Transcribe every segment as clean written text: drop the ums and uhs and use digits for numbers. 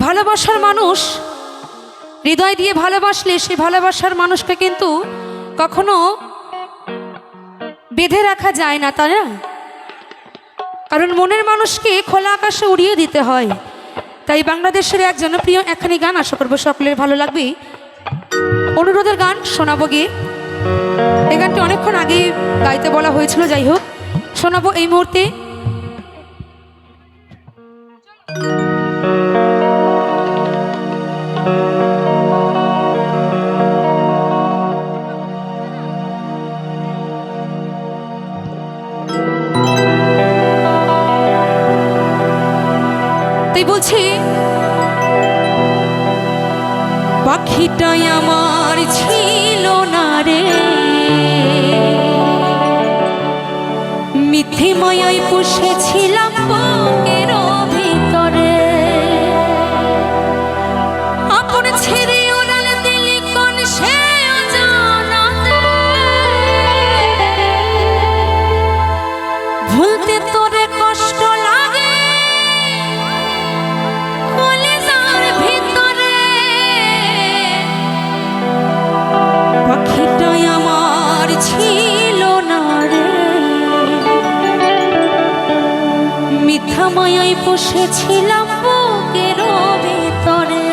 ভালোবাসার মানুষ হৃদয় দিয়ে ভালোবাসলে সেই ভালোবাসার মানুষকে কিন্তু কখনো বেঁধে রাখা যায় না, তাই না? কারণ মনের মানুষকে খোলা আকাশে উড়িয়ে দিতে হয়। তাই বাংলাদেশের এক জনপ্রিয় একখানি গান আশা করবো সকলের ভালো লাগবে। অনুরোধের গান শোনাবো গিয়ে। এই গানটি অনেকক্ষণ আগে গাইতে বলা হয়েছিল, যাই হোক শোনাবো এই মুহূর্তে। তাই বলছি, পাখিটাই আমার ছিল না রে, মিথ্যে মায়ায় পুষেছিলাম বুকের ভিতরে। আপন ছেড়ে ওড়াল দিলি কোন সে অজানাতে, ভুলতে তোরে কষ্ট লাগে কলিজার ভিতরে। পাখিটাই আমার ছিল না রে, মিথ্যা মায়ায় পুষেছিলাম বুকের ভিতরে।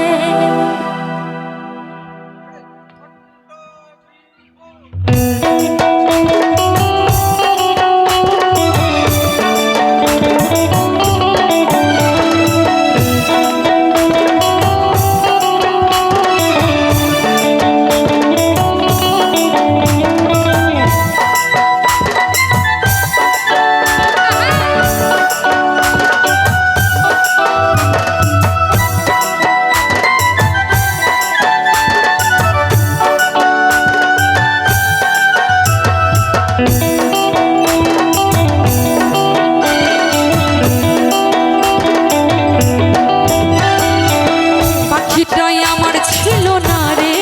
পাখিটাই আমার ছিল না রে,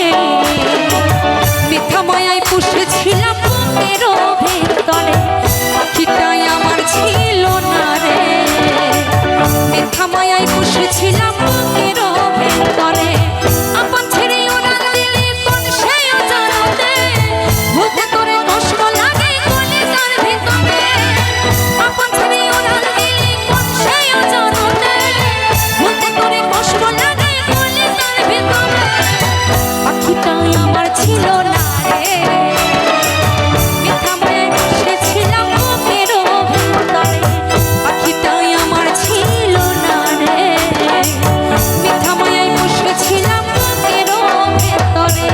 মিথ্যা মায়ায় পুষেছিলাম বুকের ভিতরে। পাখিটাই আমার ছিল না রে, মিথ্যা মায়ায় পুষেছিলাম বুকের ভিতরে। আপন ছেড়ে ওড়াল দিলি কোন সে অজানাতে, ভুলতে তোরে কষ্ট লাগে কলিজার ভিতরে। আপন ছেড়ে ওড়াল দিলি কোন সে অজানাতে, ভুলতে তোরে কষ্ট লাগে কলিজার ভিতরে। পাখিটাই আমার ছিল না রে, মিথ্যা মায়ায় পুষেছিলাম বুকের ভিতরে। পাখিটাই আমার ছিল না রে, মিথ্যা মায়ায় পুষেছিলাম বুকের ভিতরে।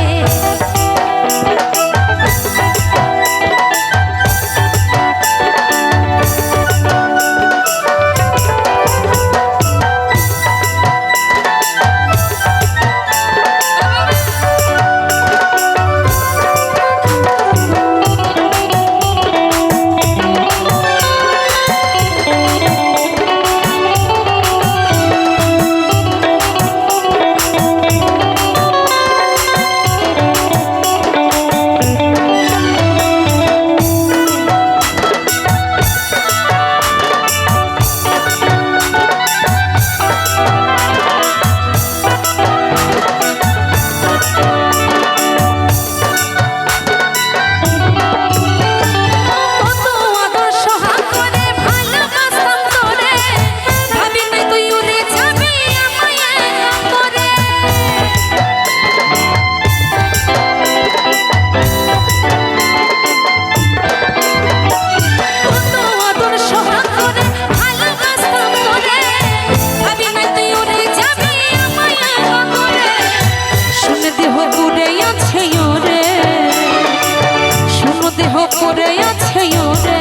পড়ে আছে ওরে,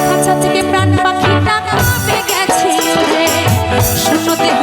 খাঁচা থেকে প্রাণ পাখিটা কবে গেছে রে, শূন্য দেহ